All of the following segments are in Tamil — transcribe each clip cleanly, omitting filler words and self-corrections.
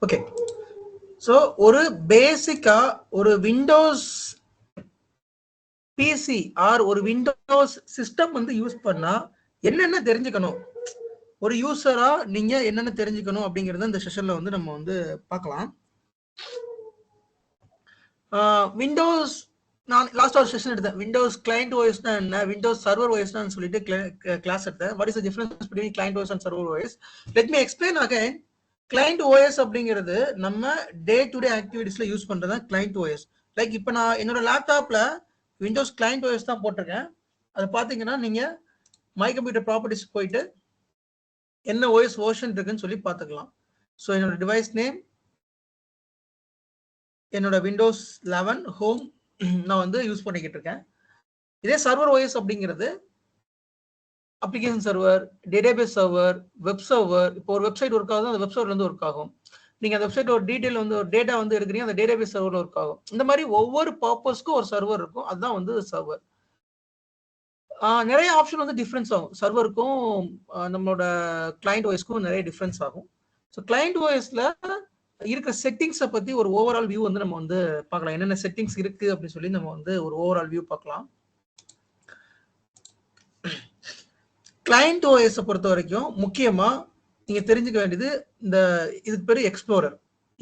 ஓகே, ஸோ ஒரு பேசிக்கா ஒரு விண்டோஸ் பிசி ஆர் ஒரு விண்டோஸ் சிஸ்டம் வந்து யூஸ் பண்ணா என்னென்ன தெரிஞ்சுக்கணும், ஒரு யூசரா நீங்க என்னென்ன தெரிஞ்சுக்கணும் அப்படிங்கறத இந்த செஷன்ல வந்து நம்ம வந்து பார்க்கலாம். விண்டோஸ் நான் லாஸ்ட் ஒரு செஷன் எடுத்தேன். விண்டோஸ் கிளையண்ட் ஓஎஸ்னா என்ன, விண்டோஸ் சர்வர் ஓஎஸ்னா சொல்லிட்டு கிளாஸ் எடுத்தேன். What is the difference between client OS and server OS. Let me explain again. Client OS அப்படிங்கிறது நம்ம டே டு டே ஆக்டிவிட்டிஸ்ல யூஸ் பண்றது கிளையண்ட் ஓஎஸ். லைக் இப்போ நான் என்னோட லேப்டாப்ல விண்டோஸ் கிளையண்ட் ஓஎஸ் தான் போட்டிருக்கேன். அது பாத்தீங்கன்னா நீங்க மை கம்ப்யூட்டர் ப்ராப்பர்ட்டிஸ் போயிட்டு என்ன ஓஎஸ் வெர்ஷன் இருக்குன்னு சொல்லி பார்த்துக்கலாம். ஸோ என்னோட டிவைஸ் நேம், என்னோட விண்டோஸ் 11 ஹோம் நான் வந்து யூஸ் பண்ணிக்கிட்டு இருக்கேன். இதே சர்வர் ஓஎஸ் அப்படிங்கிறது application server, database server, web server. இப்போ ஒரு வெப்சைட் ஒர்க் ஆகுது, அந்த வெப் சர்வர்ல இருந்து ஒர்க் ஆகும். நீங்க அந்த வெப்சைட் ஒரு டீடைல் வந்து ஒரு டேட்டா வந்து எடுக்கிறீங்க, அந்த டேட்டாபேஸ் சர்வர்ல ஒர்க் ஆகும். இந்த மாதிரி ஒவ்வொரு பர்பஸ்க்கும் ஒரு சர்வர் இருக்கும். அதுதான் வந்து சர்வர். நிறைய ஆப்ஷன் வந்து டிஃபரன்ஸ் ஆகும். சர்வருக்கும் நம்மளோட கிளையண்ட் ஓஎஸ்க்கும் நிறைய டிஃபரன்ஸ் ஆகும். ஸோ கிளையண்ட் ஓஎஸ்ல இருக்கிற செட்டிங்ஸை பத்தி ஒரு ஓவரால் வியூ வந்து நம்ம வந்து பார்க்கலாம். என்னென்ன செட்டிங்ஸ் இருக்கு அப்படின்னு சொல்லி நம்ம வந்து ஒரு ஓவரால் வியூ பார்க்கலாம். கிளையண்ட் ஓஎஸ் பொறுத்த வரைக்கும் முக்கியமா நீங்க தெரிஞ்சுக்க வேண்டியது இந்த இதுக்கு பேரு எக்ஸ்ப்ளோரர்.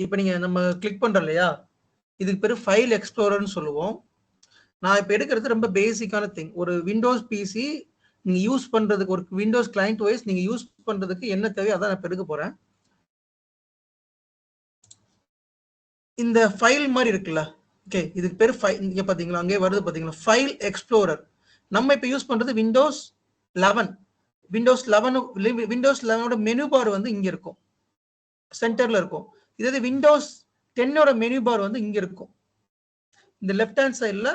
இப்போ நீங்க நம்ம கிளிக் பண்றோம் இல்லையா, இதுக்கு பேரு ஃபைல் எக்ஸ்ப்ளோரர்னு சொல்லுவோம். நான் இப்போ எடுக்கிறது ரொம்ப பேசிக்கான திங். ஒரு விண்டோஸ் பிசி நீங்க யூஸ் பண்றதுக்கு, ஒரு விண்டோஸ் கிளையண்ட் ஓஎஸ் நீங்க யூஸ் பண்றதுக்கு என்ன தேவையோ அதான் நான் எடுக்க போறேன். இந்த ஃபைல் மாதிரி இருக்குல்ல, ஓகே, இதுக்கு பேரு ஃபைல். இங்க பாத்தீங்களா, அங்கே வருது பாத்தீங்களா, ஃபைல் எக்ஸ்ப்ளோரர். நம்ம இப்போ யூஸ் பண்றது விண்டோஸ் 11. விண்டோஸ் 11ஓட மெனு பார் வந்து இங்க இருக்கும், சென்டர்ல இருக்கும். இதே விண்டோஸ் 10ஓட மெனு பார் வந்து இங்க இருக்கும், இந்த லெஃப்ட் ஹேண்ட் சைட்ல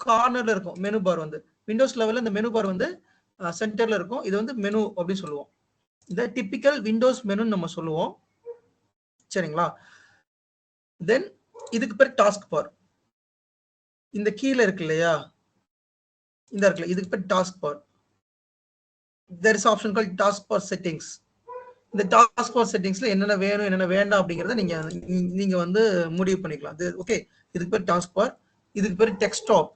கார்னர்ல இருக்கும் மெனு பார் வந்து. விண்டோஸ் 11 இந்த மெனு பார் வந்து சென்டர்ல இருக்கும். இது வந்து மெனு அப்படின்னு சொல்லுவோம். இந்த டிபிக்கல் விண்டோஸ் மெனு நம்ம சொல்லுவோம். சரிங்களா? தென் இதுக்கு பேர் டாஸ்க் பார். இந்த கீழே இருக்கு இல்லையா, இந்த இருக்குல்ல, இதுக்கு பேர் task bar. there is option called task bar settings. இந்த டாஸ்க் பார் செட்டிங்ஸ்ல என்னென்ன வேணும் என்னென்ன வேண்டாம் அப்படிங்கறத நீங்க வந்து முடிவு பண்ணிக்கலாம். ஓகே, இதுக்கு பேர் டாஸ்க் பார். இதுக்கு பேர் டெஸ்க்டாப்.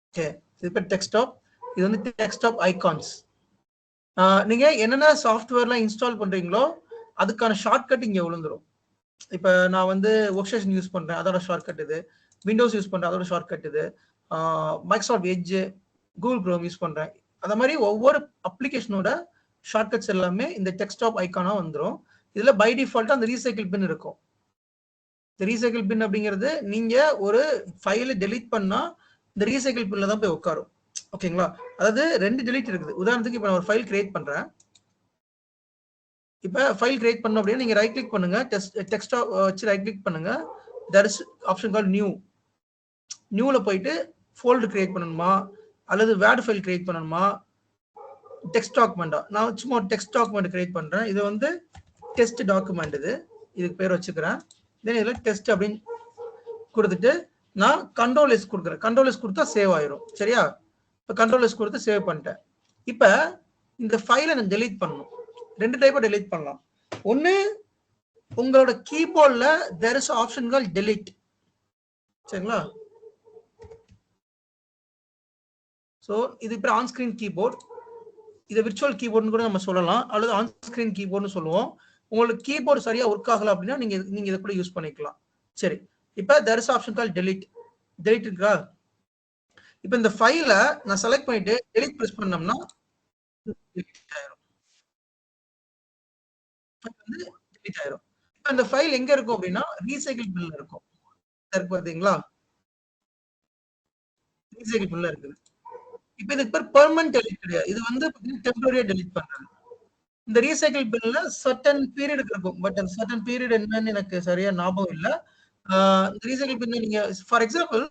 ஓகே, இதுக்கு பேர் டெஸ்க்டாப். இது வந்து டெஸ்க்டாப் ஐகான்ஸ். நீங்க என்னென்ன சாஃப்ட்வேர்லாம் இன்ஸ்டால் பண்றீங்களோ அதுக்கான ஷார்ட்கட் இங்க விழுந்துரும். இப்போ நான் வந்து ஒர்க் ஸ்டேஷன் யூஸ் பண்றேன், அதோட ஷார்ட்கட் இது. விண்டோஸ் யூஸ் பண்றேன், அதோட ஷார்ட்கட் இது. Microsoft edge, Google chrome use பண்றேன், அந்த மாதிரி ஒவ்வொரு அப்ளிகேஷனோட ஷார்ட்கட்ஸ் எல்லாமே இந்த டெஸ்க்டாப் ஐக்கானா வந்துடும். இதுல பை டிஃபால்ட்டா அந்த ரீசைக்கிள் பின் இருக்கும். இந்த ரீசைக்கிள் பின் அப்படிங்கிறது நீங்க ஒரு ஃபைலை டெலீட் பண்ணா இந்த ரீசைக்கிள் பின்ல தான் போய் உட்காரும். ஓகேங்களா? அதாவது 2 டெலீட் இருக்குது. உதாரணத்துக்கு இப்போ நான் ஒரு ஃபைல் கிரியேட் பண்றேன். இப்போ ஃபைல் கிரியேட் பண்ணோம் அப்படின்னா நீங்க ரைட் கிளிக் பண்ணுங்க, டெக்ஸ்டாப் வச்சு ரைட் கிளிக் பண்ணுங்க. There is option call new. நியூல போயிட்டு ஃபோல்டர் கிரியேட் பண்ணணுமா அல்லது வேர்ட் ஃபைல் கிரியேட் பண்ணணுமா, டெக்ஸ்ட் டாக்குமெண்டா, நான் சும்மா ஒரு டெக்ஸ்ட் டாக்குமெண்ட் கிரியேட் பண்றேன். இது வந்து டெஸ்ட் டாக்குமெண்ட். இதுக்கு பேர் வச்சுக்கிறேன். தென் இதுல டெஸ்ட் அப்படின்னு கொடுத்துட்டு நான் கண்ட்ரோல் எஸ் கொடுக்குறேன். கண்ட்ரோல் எஸ் கொடுத்தா சேவ் ஆயிரும். சரியா? இப்போ கண்ட்ரோல் எஸ் கொடுத்து சேவ் பண்ணிட்டேன். இப்போ இந்த ஃபைலை நான் டெலீட் பண்ணணும். 2 டைப்பா டெலீட் பண்ணலாம். ஒன்னு, உங்களோட கீபோர்ட்ல there is option call delete. சரிங்களா? ஸோ இது இப்போ ஆன் ஸ்கிரீன் கீபோர்ட். இதை விர்ச்சுவல் கீபோர்ட்னு கூட நம்ம சொல்லலாம், அல்லது ஆன் ஸ்கிரீன் கீபோர்ட்னு சொல்லுவோம். உங்களுக்கு கீபோர்டு சரியா ஒர்க் ஆகல அப்படின்னா நீங்க இதை கூட யூஸ் பண்ணிக்கலாம். சரி, இப்போ there is option call delete. Delete இருக்கா? இப்போ இந்த ஃபைலை நான் செலக்ட் பண்ணிட்டு டெலீட் பிரஸ் பண்ணோம்னா ஆயிரும். டெலீட் ஆயிரும். இப்போ இந்த ஃபைல் எங்க இருக்கும் அப்படின்னா ரீசைக்கிள் பின்ல இருக்கும். இருக்கு பாத்தீங்களா? ரீசைக்கிள் பின்ல இருக்குது. இப்போ இதுக்கு பேர் பெர்மனன்ட் டெலீட் கிடையாது. இது வந்து டெம்பரரியா டெலீட் பண்றது. இந்த ரீசைக்கிள் பின்ல சர்டன் பீரியட் இருக்கும். பட் அந்த சர்டன் பீரியட் என்னன்னு எனக்கு சரியா ஞாபகம் இல்ல. இந்த ரீசைக்கிள் பின்ன நீங்க ஃபார் எக்ஸாம்பிள்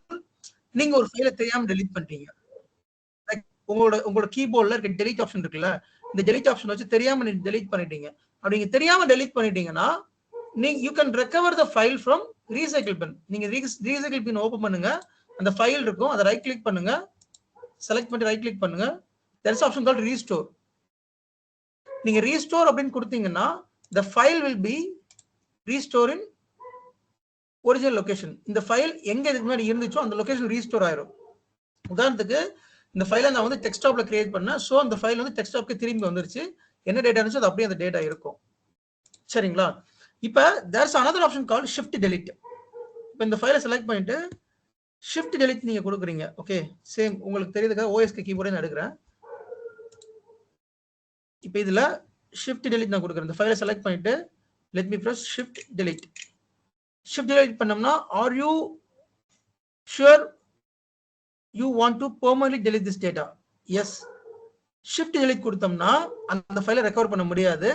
நீங்க ஒரு ஃபைலை தெரியாம டெலீட் பண்ணிட்டீங்க. லைக் உங்களோட கீபோர்ட்ல இருக்க டெலீட் ஆப்ஷன் இருக்குல்ல, இந்த டெலீட் ஆப்ஷன் வச்சு தெரியாம நீங்க டெலீட் பண்ணிட்டீங்க. அப்படி நீங்க தெரியாம டெலீட் பண்ணிட்டீங்கன்னா நீங்க you can recover the file from recycle bin. நீங்க ரீசைக்கிள் பின் ஓபன் பண்ணுங்க, அந்த ஃபைல் இருக்கும், அதை ரைட் கிளிக் பண்ணுங்க, செலக்ட் பண்ணி ரைட் கிளிக் பண்ணுங்க. There is option called restore. நீங்க ரீஸ்டோர் அப்படின்னு கொடுத்தீங்கன்னா the file will be restore in original location. இந்த ஃபைல் எங்க இதுக்கு முன்னாடி இருந்துச்சோ அந்த லொகேஷன் ரீஸ்டோர் ஆயிரும். உதாரணத்துக்கு இந்த ஃபைலை நான் வந்து டெஸ்க்டாப்ல கிரியேட் பண்ணேன். ஸோ அந்த ஃபைல் வந்து டெஸ்க்டாப்க்கு திரும்பி வந்துருச்சு. என்ன டேட்டா இருந்துச்சோ அது அப்படியே அந்த டேட்டா இருக்கும். சரிங்களா? இப்போ தேர்ஸ் another ஆப்ஷன் கால் ஷிஃப்ட் டெலிட். இப்போ இந்த ஃபைலை செலக்ட் பண்ணிட்டு ஷிஃப்ட் டெலிட் நீங்க கொடுக்குறீங்க. ஓகே, சேம் உங்களுக்கு தெரியுதுக்கா, ஓஎஸ்கே கீபோர்டே நான் எடுக்கிறேன். இப்போ இதுல ஷிஃப்ட் டெலிட் நான் கொடுக்குறேன். இந்த ஃபைலை செலக்ட் பண்ணிட்டு let me press shift delete. Shift delete பண்ணோம்னா are you sure you want to permanently delete this data? Yes. Shift delete கொடுத்தோம்னா அந்த ஃபைலை ரெக்கவர் பண்ண முடியாது.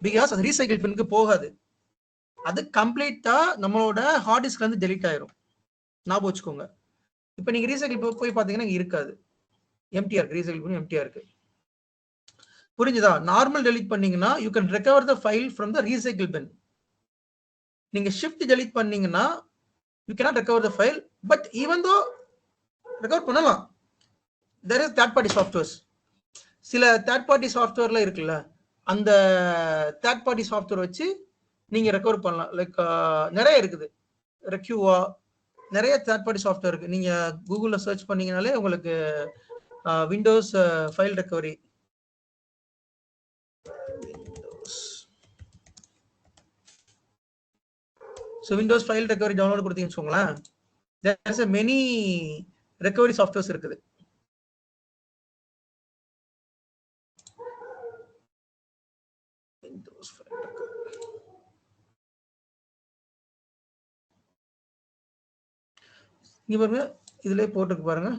பிகாஸ் அது ரீசைக்கிள் பின்னுக்கு போகாது. அது கம்ப்ளீட்டா நம்மளோட ஹார்ட் டிஸ்க்ல இருந்து டெலிட் ஆயிரும். ஞாபகம் வச்சுக்கோங்க. இப்போ நீங்க ரீசைக்கிள் போய் பாத்தீங்கன்னா இருக்காது, எம்டிஆர் இருக்கு. ரீசைக்கிள் பண்ணி எம்டிஆர் இருக்கு. புரிஞ்சுதா? நார்மல் டெலிட் பண்ணீங்கன்னா you can recover the file from the recycle bin. நீங்க ஷிஃப்ட் டெலிட் பண்ணீங்கன்னா you cannot recover the file. But even though recover பண்ணலாம். There is third party softwares. சில தேர்ட் பார்ட்டி சாஃப்ட்வேர்ல இருக்குல்ல, அந்த தேர்ட் பார்ட்டி சாஃப்ட்வேர் வச்சு நீங்க ரெக்கவர் பண்ணலாம். லைக் நிறைய இருக்குது. ரெக்யூவா, நிறைய தேர்ட் பார்ட்டி சாஃப்ட்வேர் இருக்கு. நீங்க கூகுள்ல சர்ச் பண்ணீங்கனாலே உங்களுக்கு Windows file recovery, so Windows file recovery download கொடுத்தீங்கன்னு வச்சுக்கோங்களேன், தேர்ஸ் மெனி ரெக்கவரி சாஃப்ட்வேர்ஸ் இருக்குது. இங்க பாருங்க, இதுல போட்டுக்கு பாருங்க,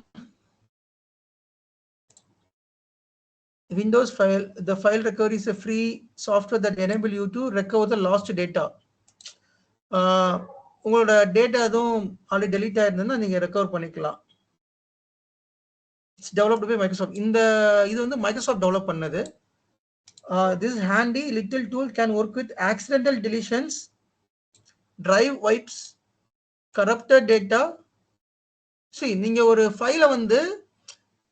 Windows file, the file recovery is a free software that enable you to recover the lost data. உங்களோட டேட்டா எதுவும் ஆல்ரெடி டெலீட் ஆயிருந்ததுன்னா நீங்க ரெக்கவர் பண்ணிக்கலாம். It's developed by Microsoft. இந்த இது வந்து மைக்ரோசாஃப்ட் டெவலப் பண்ணது. This handy little tool can work with accidental deletions, drive wipes, corrupted data. See, நீங்க ஒரு ஃபைலை வந்து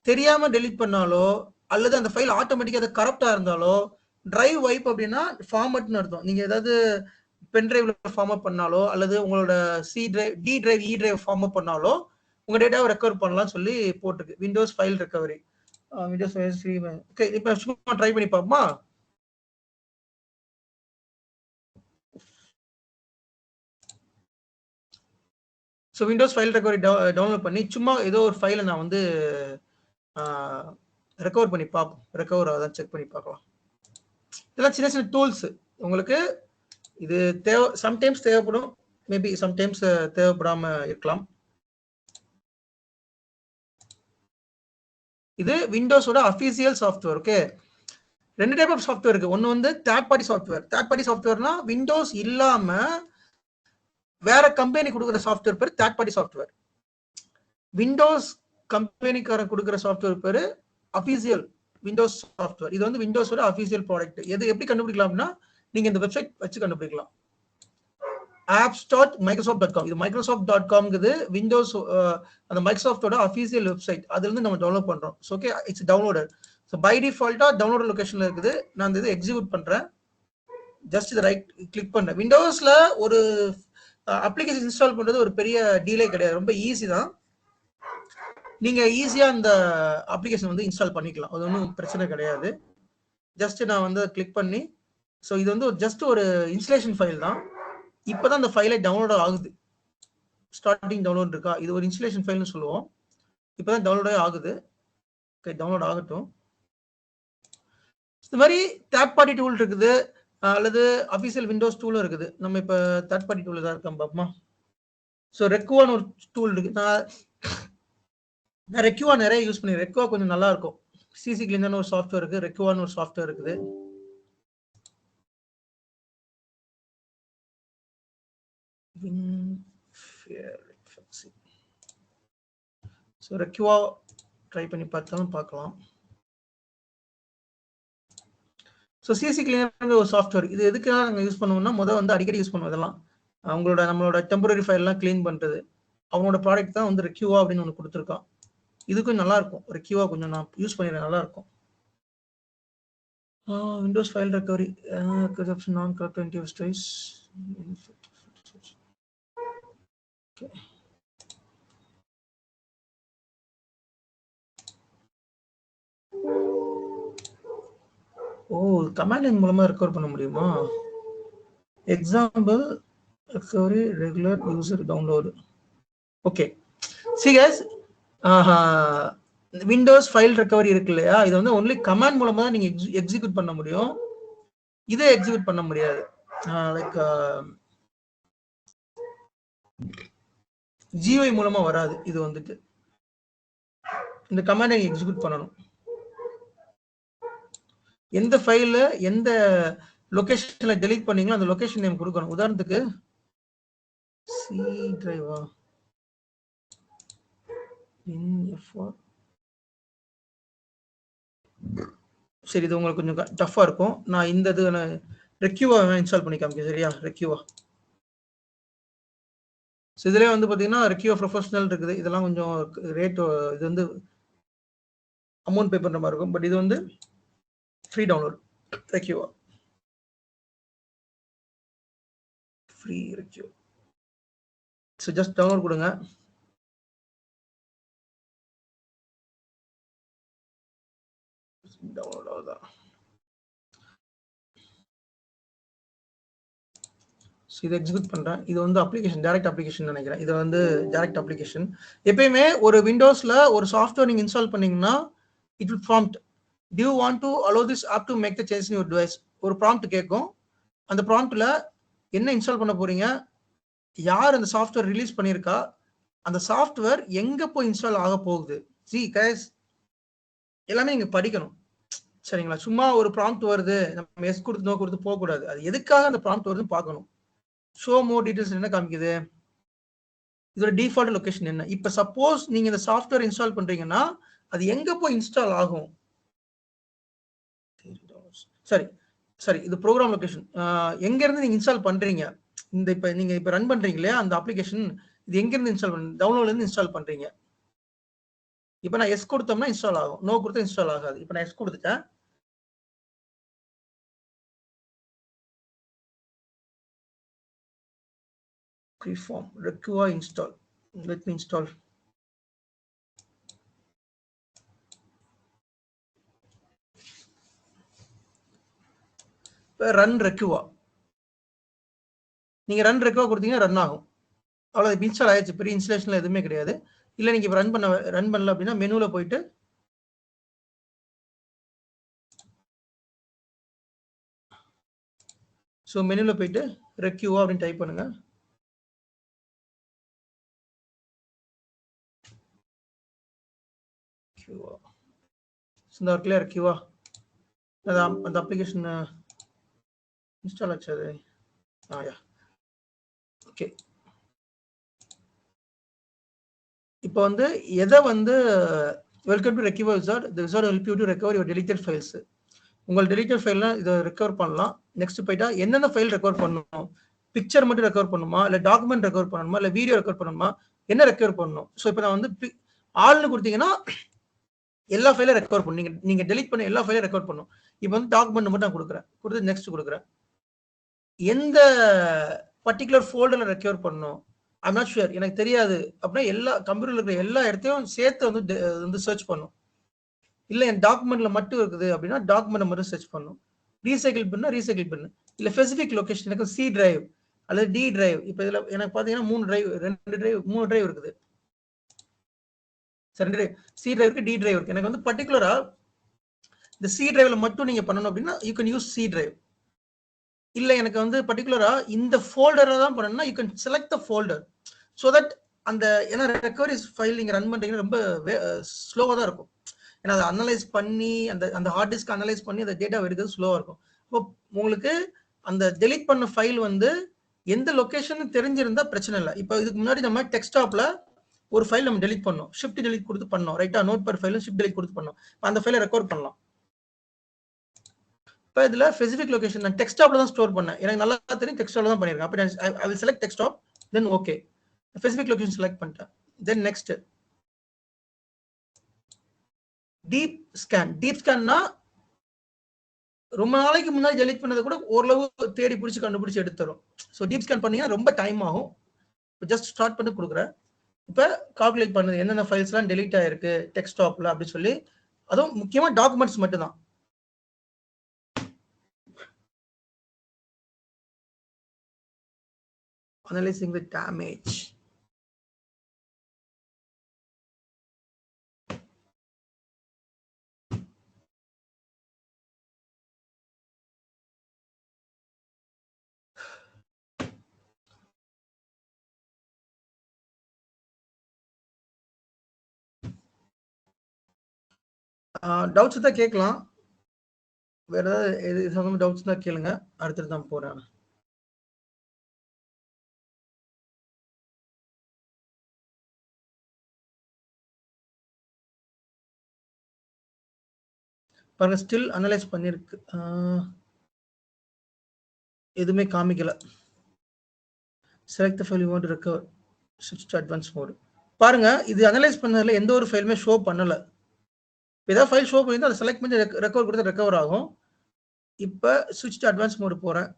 தெரியாம டெலீட் பண்ணாலோ அல்லது அந்த ஃபைல் ஆட்டோமேட்டிக்கா அது கரப்டா இருந்தாலோ, டிரைவ் வைப் அப்படின்னா ஃபார்மட்னு அர்த்தம். நீங்க ஏதாவது பென் டிரைவ்ல ஃபார்மட் பண்ணாலோ அல்லது உங்களோட சி டிரைவ், டி டிரைவ், இ டிரைவ் ஃபார்மட் பண்ணாலோ உங்க டேட்டாவை ரெக்கவர் பண்ணலாம் சொல்லி போட்டிருக்கு. Windows file recovery, Windows file free. Okay, இப்போ சும்மா ட்ரை பண்ணி பார்ப்போமா? So Windows file recovery download பண்ணி சும்மா ஏதோ ஒரு ஃபைலை நான் வந்து ரெக்கவர் பண்ணி பார்ப்போம். ரெக்கவர் ஆகுதான் செக் பண்ணி பார்க்கலாம். இதெல்லாம் சின்ன சின்ன டூல்ஸ். உங்களுக்கு இது தேவை, சம்டைம்ஸ் தேவைப்படும், மேபி சம்டைம்ஸ் தேவைப்படாம இருக்கலாம். இது விண்டோஸோட அஃபீஷியல் சாஃப்ட்வேர். ஓகே, ரெண்டு டைப் ஆஃப் சாஃப்ட்வேர் இருக்கு. ஒன்னு வந்து third party software. Third party சாஃப்ட்வேர்னா விண்டோஸ் இல்லாம வேற கம்பெனி கொடுக்குற சாஃப்ட்வேர் பேர் தேர்ட் பார்ட்டி சாஃப்ட்வேர். விண்டோஸ் கம்பெனிக்காரன் கொடுக்குற சாஃப்ட்வேர் பேரு அஃபீஷியல் விண்டோஸ் சாஃப்ட்வேர். இது வந்து விண்டோஸோட அஃபீஷியல் ப்ராடக்ட். எது எப்படி கண்டுபிடிக்கலாம்னா நீங்க இந்த வெப்சைட் வச்சு கண்டுபிடிக்கலாம். apps.microsoft.com. இது microsoft.com-ங்குது விண்டோஸ் அந்த மைக்ரோசாஃப்டோட அஃபீஷியல் வெப்சைட். அதுல இருந்து நம்ம டவுன்லோட் பண்றோம். Okay, it's downloaded. So by டிஃபால்ட்டா டவுன்லோட் லொகேஷன்ல இருக்குது. நான் இந்த இதை எக்ஸிக்யூட் பண்றேன். ஜஸ்ட் இதை ரைட் கிளிக் பண்றேன். விண்டோஸ்ல ஒரு அப்ளிகேஷன் இன்ஸ்டால் பண்றது ஒரு பெரிய டீலே கிடையாது, ரொம்ப ஈஸி தான். நீங்க ஈஸியா இந்த அப்ளிகேஷன் வந்து இன்ஸ்டால் பண்ணிக்கலாம், அது ஒன்றும் பிரச்சனை கிடையாது. ஜஸ்ட் நான் வந்து கிளிக் பண்ணி, ஸோ இது வந்து ஜஸ்ட் ஒரு இன்ஸ்டலேஷன் ஃபைல் தான். இப்போதான் அந்த ஃபைலை டவுன்லோட் ஆகுது. ஸ்டார்டிங் டவுன்லோட் இருக்கா, இது ஒரு இன்ஸ்டலேஷன் ஃபைல்னு சொல்லுவோம். இப்போதான் டவுன்லோடே ஆகுது. ஓகே, டவுன்லோட் ஆகட்டும். இந்த மாதிரி தேர்ட் பார்ட்டி டூல் இருக்குது, அல்லது அஃபீஷியல் விண்டோஸ் டூலும் இருக்குது. நம்ம இப்போ தேர்ட் பார்ட்டி டூல் தான் இருக்கோம் பாப்போமா. ஸோ ரெக்குவான்னு ஒரு டூல் இருக்கு. நான் ரெக்யூவா நிறைய யூஸ் பண்ணி, ரெக்யூவா கொஞ்சம் நல்லா இருக்கும். சிசி கிளீனர்னு ஒரு சாஃப்ட்வேர் இருக்கு, ரெக்யூவான்னு ஒரு சாஃப்ட்வேர் இருக்குது. ஸோ ரெக்யூவா ட்ரை பண்ணி பார்த்தாலும் பார்க்கலாம். ஸோ சிசி கிளீனர் ஒரு சாஃப்ட்வேர். இது எதுக்காக நாங்கள் யூஸ் பண்ணுவோம்னா, முதல் வந்து அடிக்கடி யூஸ் பண்ணுவோம். இதெல்லாம் நம்மளோட டெம்பரரி ஃபைல்லாம் கிளீன் பண்ணுறது. அவனோட ப்ராடக்ட் தான் வந்து ரெக்யூவா அப்படின்னு ஒன்று கொடுத்துருக்கான். இதுக்கும் நல்லா இருக்கும். ரெக்யூவா கொஞ்சம் நான் யூஸ் பண்ணிடுறேன், நல்லா இருக்கும். விண்டோஸ் ஃபைல் ரெக்கவரி, நான் கரெக்ட் இன்டிவ் ஸ்டைஸ். ஓ, கமாண்ட் மூலமா ரெக்கவர் பண்ண முடியுமா? Example recovery regular user download. Okay, see guys, Windows file recovery இருக்கு இல்லையா, இது வந்து ஒன்லி கமாண்ட் மூலமா தான் நீங்க எக்ஸிக்யூட் பண்ண முடியும். இதை எக்ஸிக்யூட் பண்ண முடியாது. லைக் GUI மூலமா வராது. இது வந்துட்டு இந்த கமாண்டை எக்ஸிக்யூட் பண்ணணும். எந்த ஃபைல எந்த லொகேஷன்ல டெலீட் பண்ணீங்களோ அந்த லொகேஷன் நேம் கொடுக்கணும். உதாரணத்துக்கு சி டிரைவா சரி, இது உங்களுக்கு கொஞ்சம் டஃபா இருக்கும். நான் இந்த இது ரெக்யூவா இன்ஸ்டால் பண்ணி காமிக்கிறேன். சரியா, ரெக்யூவா. இதுலேயே வந்து பார்த்தீங்கன்னா ரெக்யூவா ப்ரொஃபஷனல் இருக்குது. இதெல்லாம் கொஞ்சம் ரேட், இது வந்து அமௌண்ட் பே பண்ணுற மாதிரி இருக்கும். பட் இது வந்து free download. Recuva free Recuva. So just download கொடுங்க. டவுன்லோட் ஆகுதா? ஸோ இதை எக்ஸிக்யூட் பண்ணுறேன். இது வந்து அப்ளிகேஷன், டேரக்ட் அப்ளிகேஷன் நினைக்கிறேன். இது வந்து டேரக்ட் அப்ளிகேஷன். எப்பயுமே ஒரு விண்டோஸில் ஒரு சாஃப்ட்வேர் நீங்கள் இன்ஸ்டால் பண்ணீங்கன்னா it will prompt, do you want to allow this app to make the change in your device? ஒரு ப்ராம்ப்ட் கேட்கும். அந்த ப்ராம்ப்ட்ல என்ன இன்ஸ்டால் பண்ண போறீங்க, யார் அந்த சாஃப்ட்வேர் ரிலீஸ் பண்ணியிருக்கா, அந்த சாஃப்ட்வேர் எங்க போய் இன்ஸ்டால் ஆக போகுது. see guys, எல்லாமே நீங்க படிக்கணும். சரிங்களா? சும்மா ஒரு ப்ராம்ப்ட் வருது நம்ம எஸ் கொடுத்து நோ கொடுத்து போகக்கூடாது. அது எதுக்காக அந்த ப்ராம்ப்ட் வருதுன்னு பார்க்கணும். ஷோ மோர் டீடைல்ஸ் என்ன காமிக்குது, இதோட டிஃபால்ட் லொகேஷன் என்ன. இப்போ சப்போஸ் நீங்க இந்த சாஃப்ட்வேர் இன்ஸ்டால் பண்றீங்கன்னா அது எங்க போய் இன்ஸ்டால் ஆகும். சரி சரி, இது ப்ரோக்ராம் லொகேஷன். எங்க இருந்து நீங்க இன்ஸ்டால் பண்றீங்க, இந்த இப்போ நீங்க இப்போ ரன் பண்றீங்க இல்லையா அந்த அப்ளிகேஷன், இது எங்க இருந்து இன்ஸ்டால் பண்ண, டவுன்லோட்ல இருந்து இன்ஸ்டால் பண்றீங்க. இப்போ நான் எஸ் கொடுத்தோம்னா இன்ஸ்டால் ஆகும், நோ கொடுத்தா இன்ஸ்டால் ஆகாது. இப்போ நான் எஸ் கொடுத்துட்டேன். Preform require install. Let me install. Run Recuva, நீங்க ரன் ரெக்யூவா கொடுத்தீங்கன்னா ரன் ஆகும். அவ்வளோ இன்ஸ்டால் ஆயிடுச்சு. பெரிய இன்ஸ்டாலேஷன்ல எதுவுமே கிடையாது. இல்லை நீங்க இப்போ ரன் பண்ணல அப்படின்னா மெனுவில் போயிட்டு ஸோ மெனுவில் போயிட்டு ரெக்யூவா அப்படின்னு டைப் பண்ணுங்க. இந்த ஒர்க்ல ரெக்யூவா அந்த அப்ளிகேஷன் இன்ஸ்டால் ஆச்சு. அது யா ஓகே. இப்போ வந்து எதை வந்து welcome to Recuva wizard, the wizard help you to recover your deleted files. உங்கள் டெலிட்டட் ஃபைல்லாம் இதை ரெக்கவர் பண்ணலாம். நெக்ஸ்ட் போயிட்டா என்னென்ன ஃபைல் ரெக்கவர் பண்ணணும், பிக்சர் மட்டும் ரெக்கவர் பண்ணணுமா, இல்லை டாக்குமெண்ட் ரெக்கவர் பண்ணணுமா, இல்லை வீடியோ ரெக்கவர் பண்ணணுமா, என்ன ரெக்கவர் பண்ணணும். ஸோ இப்போ நான் வந்து ஆள்னு கொடுத்தீங்கன்னா எல்லா ஃபைலும் ரெக்கவர் பண்ணும். நீங்க டெலிட் பண்ண எல்லா ஃபைலும் ரெக்கவர் பண்ணும். இப்போ வந்து டாக்குமெண்ட் மட்டும் நான் கொடுக்குறேன், கொடுத்து நெக்ஸ்ட் கொடுக்குறேன். எந்த பர்டிகுலர் ஃபோல்டர்ல ரெக்கவர் பண்ணணும் ஐம் நாட் ஷுர், எனக்கு தெரியாது அப்படின்னா எல்லா கம்ப்யூட்டர்ல இருக்கிற எல்லா இடத்தையும் சேர்த்து வந்து சர்ச் பண்ணும். இல்லை என் டாக்குமெண்ட்ல மட்டும் இருக்குது அப்படின்னா டாக்குமெண்ட் மட்டும் சர்ச் பண்ணும். ரீசைக்கிள் பண்ணா ரீசைக்கிள் பண்ணு. இல்லை ஸ்பெசிஃபிக் லொகேஷன், எனக்கு சி டிரைவ் அல்லது டி டிரைவ். இப்போ இதில் எனக்கு பார்த்தீங்கன்னா 3 டிரைவ் இருக்குது. சி டிரைவ் இருக்கு, டி டிரைவ் இருக்கு. எனக்கு வந்து பர்டிகுலரா இந்த சி டிரைவ்ல மட்டும் நீங்க பண்ணணும் அப்படின்னா you can use C drive. இல்ல எனக்கு வந்து பர்டிகுலரா இந்த ஃபோல்டர்ல தான் பண்ணணும்னா you can select the folder. So that அந்த ஏன்னா ரெக்கவரி ஃபைல் நீங்க ரன் பண்றீங்கன்னா ரொம்ப ஸ்லோவா தான் இருக்கும். ஏன்னா அதை அனலைஸ் பண்ணி அந்த ஹார்ட் டிஸ்க் அனலைஸ் பண்ணி அந்த டேட்டா எடுக்கிறது ஸ்லோவா இருக்கும். இப்போ உங்களுக்கு அந்த டெலிட் பண்ண ஃபைல் வந்து எந்த லொகேஷன் தெரிஞ்சிருந்தா பிரச்சனை இல்லை. இப்போ இதுக்கு முன்னாடி நம்ம டெஸ்க்டாப்ல ஒரு ஃபைல் நம்ம டெலிட் பண்ணோம், ஷிஃப்ட் டெலிட் கொடுத்து பண்ணோம் ரைட்டா, நோட் பர் ஃபைலும் ஷிஃப்ட் டெலிட் கொடுத்து பண்ணோம். அந்த ஃபைலை ரெக்கவர் பண்ணலாம். இப்போ இதுல ஸ்பெசிஃபிக் லொகேஷன் நான் டெஸ்க்டாப்ல தான் ஸ்டோர் பண்ணேன், எனக்கு நல்லா தெரியும் டெஸ்க்டாப்ல தான் பண்ணிருக்கேன். அப்ப I will select desktop, then okay specific location select பண்ணிட்டேன். Then next deep scan. Deep ஸ்கேன்னா ரொம்ப நாளைக்கு முன்னாடி டெலிட் பண்ணதை கூட ஓரளவு தேடி பிடிச்சி கண்டுபிடிச்சி எடுத்துரும். ஸோ டீப் ஸ்கேன் பண்ணீங்கன்னா ரொம்ப டைம் ஆகும். ஜஸ்ட் ஸ்டார்ட் பண்ணி கொடுக்குறேன். இப்போ கால்குலேட் பண்ணுது என்னென்ன ஃபைல்ஸ்லாம் டெலிட் ஆயிருக்கு டெக்ஸ்டாப்ல அப்படின்னு சொல்லி, அதுவும் முக்கியமாக டாக்குமெண்ட்ஸ் மட்டும்தான். Analyzing the damage. டவுட்ஸ் தான் கேட்கலாம். வேற ஏதாவது சம்பந்தமா டவுட்ஸ் தான் கேளுங்க. அடுத்தது தான் போறேன். பாருங்க, ஸ்டில் அனலைஸ் பண்ணிருக்கு. எதுவுமே காமிக்கல. Select the file you want to recover, ஸ்விட்ச் டு அட்வான்ஸ் மோட். பாருங்க, இது அனலைஸ் பண்ணதுல எந்த ஒரு ஃபைலுமே ஷோ பண்ணல. ஏதாவது ஃபைல் ஷோ பண்ணியிருந்தா அதை செலக்ட் பண்ணி ரெக்கவர் கொடுத்தா ரெக்கவர் ஆகும். இப்போ ஸ்விட்ச் டு அட்வான்ஸ் மோடு போறேன்.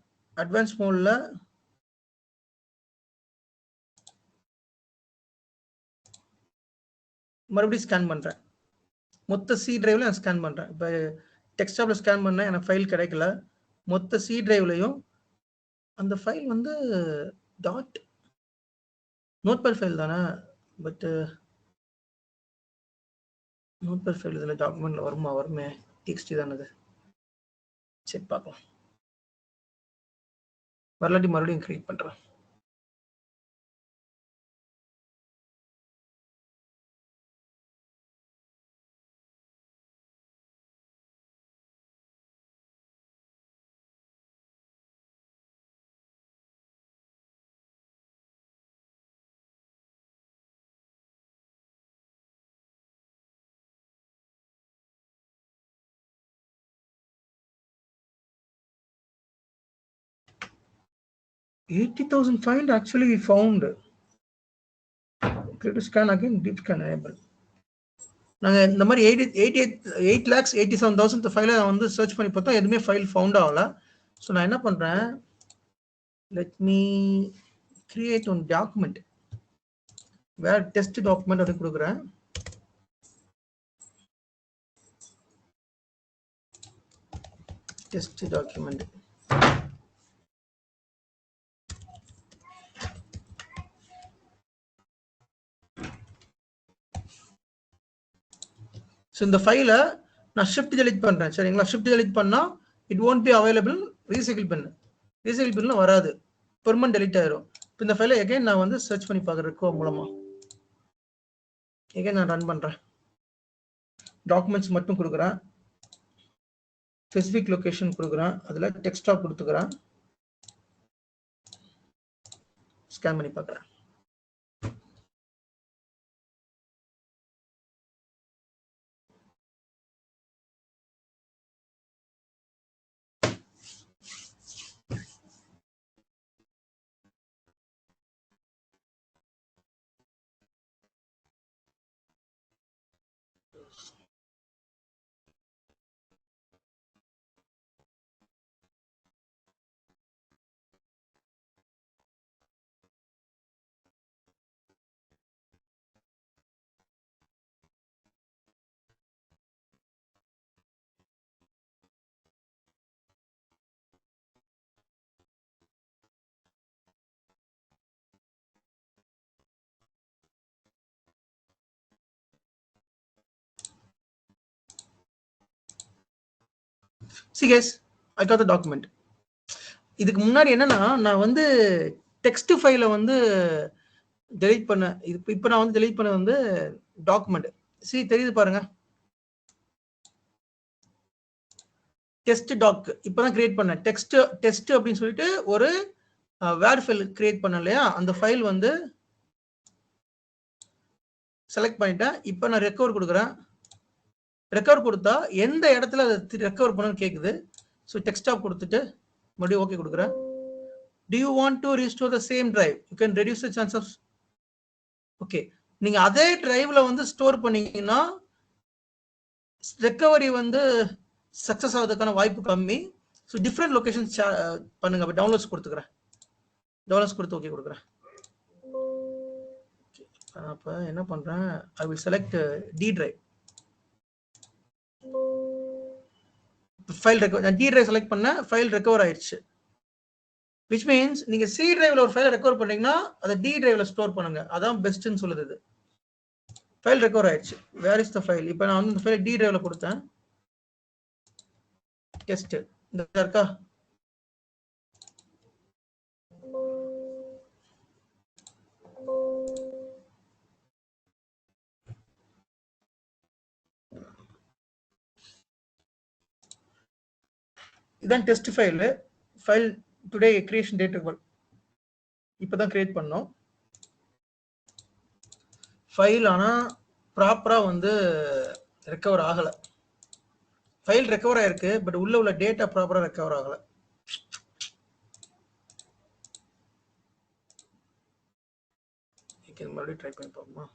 அட்வான்ஸ் மோட்ல மறுபடியும் ஸ்கேன் பண்றேன். மொத்த சி டிரைவ்ல நான் ஸ்கேன் பண்றேன். இப்போ டெக்ஸ்டாப்ல ஸ்கேன் பண்ண எனக்கு ஃபைல் கிடைக்கல. மொத்த சி டிரைவ்லையும் அந்த ஃபைல் வந்து டாட் நோட்பேட் ஃபைல் தானே, பட் நோட்பேட் ஃபைல் இதில் டாக்குமெண்ட்ல வருமே, டிஎக்ஸ்டி தானே அது. சரி பார்க்கலாம். வரலாட்டி மறுபடியும் கிரியேட் பண்றேன். $80,000 find actually found. Create scan again, deep scan enable. நாங்கள் இந்த மாதிரி 8,87,000 ஃபைலை நான் வந்து சர்ச் பண்ணி பார்த்தா எதுவுமே ஃபைல் ஃபவுண்ட் ஆகல. ஸோ நான் என்ன பண்ணுறேன், let me create one document. வேற டெஸ்ட் டாக்குமெண்ட் அப்படி கொடுக்குறேன். Test document. ஸோ இந்த ஃபைலை நான் ஷிஃப்ட் டெலிட் பண்ணுறேன். சரிங்களா? ஷிஃப்ட் டெலிட் பண்ணால் it won't be available. Recycle பண்ணு, ரீசைக்கிள் பண்ணலாம் வராது, பெர்மனன்ட் டெலிட் ஆயிரும். இப்போ இந்த ஃபைலை எகைன் நான் வந்து சர்ச் பண்ணி பார்க்குறதுக்கு மூலமா எகைன் நான் ரன் பண்ணுறேன். டாக்குமெண்ட்ஸ் மட்டும் கொடுக்குறேன், ஸ்பெசிஃபிக் லொகேஷன் கொடுக்குறேன், அதில் டெக்ஸ்டாப் கொடுத்துக்கிறேன், ஸ்கேன் பண்ணி பார்க்குறேன். See guys, I got the document. இதுக்கு முன்னாடி என்னன்னா, நான் வந்து டெக்ஸ்ட் ஃபைலை வந்து டெலீட் பண்ண, இப்போ நான் வந்து டெலீட் பண்ண வந்து டாக்குமெண்ட். சரி தெரியுது பாருங்க, டெஸ்ட் டாக் இப்போதான் கிரியேட் பண்ணேன். டெஸ்ட் அப்படின்னு சொல்லிட்டு ஒரு வேர் ஃபைல் கிரியேட் பண்ண இல்லையா, அந்த ஃபைல் வந்து செலக்ட் பண்ணிட்டேன். இப்போ நான் ரெக்கவர் கொடுக்குறேன். ரெக்கவர் கொடுத்தா எந்த இடத்துல அதை ரெக்கவர் பண்ணணும்னு கேட்குது. ஸோ டெக்ஸ்டாப் கொடுத்துட்டு மறுபடியும் ஓகே கொடுக்குறேன். Do you want to restore the same drive? You can reduce the chance of. Okay, நீங்க அதே டிரைவ்ல வந்து ஸ்டோர் பண்ணீங்கன்னா ரெக்கவரி வந்து சக்சஸ் ஆகிறதுக்கான வாய்ப்பு கம்மி. ஸோ டிஃப்ரெண்ட் லொகேஷன்ஸ் பண்ணுங்க. அப்போ டவுன்லோட்ஸ் கொடுத்துக்கிறேன். டவுன்லோட்ஸ் கொடுத்து ஓகே கொடுக்குறேன். அப்போ என்ன பண்ணுறேன், I will select D drive. File recover, D drive select பண்ண, ஃபைல் ரெக்கவர் ஆயிடுச்சு. விச் மீன்ஸ் நீங்க சி டிரைவ்ல ஒரு ஃபைலை ரெக்கவர் பண்ணீங்கன்னா அதை டி டிரைவ்ல ஸ்டோர் பண்ணுங்க. அதான் பெஸ்ட்னு சொல்லுது. இது ஃபைல் ரெக்கவர் ஆயிடுச்சு. Where is the file? இப்போ நான் வந்து இந்த ஃபைல் டி டிரைவ்ல கொடுத்தேன். டெஸ்ட் இந்த இருக்கா? இதான் test file. File today creation date இப்போதான் கிரியேட் பண்ணோம் ஃபைல். ஆனால் ப்ராப்பராக வந்து ரெக்கவர் ஆகலை. ஃபைல் ரெக்கவர் ஆயிருக்கு, பட் உள்ள டேட்டா ப்ராப்பராக ரெக்கவர் ஆகலை. மறுபடியும் ட்ரை பண்ணி பார்ப்போமா?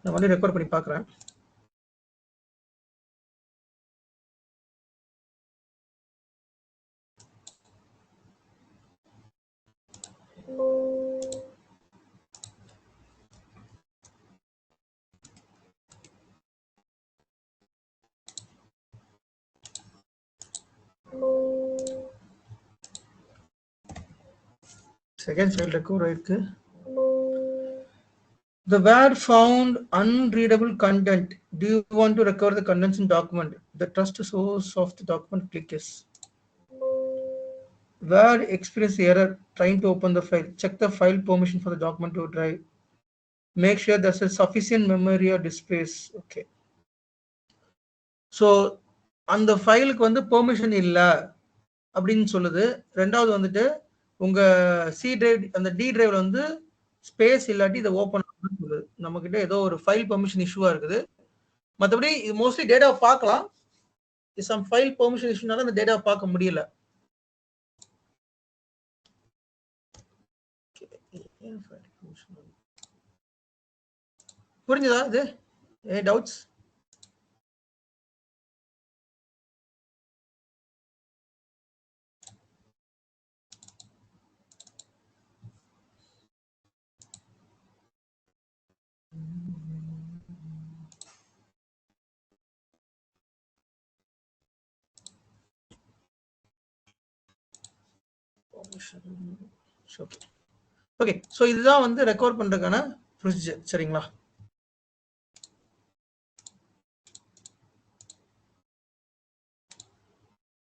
நான் வந்து ரெக்கார்ட் பண்ணி பார்க்குறேன். செகண்ட் ஃபைல் ரெக்கவர் ஆயிருக்கு. The word found unreadable content. Do you want to recover the contents in document? The trust source of the document, click yes. Word experience error trying to open the file. Check the file permission for the document to drive. Make sure there's a sufficient memory or disk space. Okay. So அந்த ஃபைலுக்கு வந்து பெர்மிஷன் இல்லை அப்படின்னு சொல்லுது. ரெண்டாவது வந்துட்டு உங்க சி டிரைவ் அந்த டி டிரைவ்ல வந்து ஸ்பேஸ் இல்லாட்டி இதை ஓப்பன் சொல்லுது. நம்ம கிட்ட ஏதோ ஒரு ஃபைல் பெர்மிஷன் இஷ்யூவா இருக்குது. மற்றபடி இது மோஸ்ட்லி டேட்டாவை பார்க்கலாம். சம் ஃபைல் பெர்மிஷன் இஷ்யூனால அந்த டேட்டாவை பார்க்க முடியல. புரிஞ்சுதா? இது எனி டவுட்ஸ்? ஓகே, ஸோ இதுதான் வந்து ரெக்கவர் பண்றதுக்கான ப்ரொசீஜர். சரிங்களா?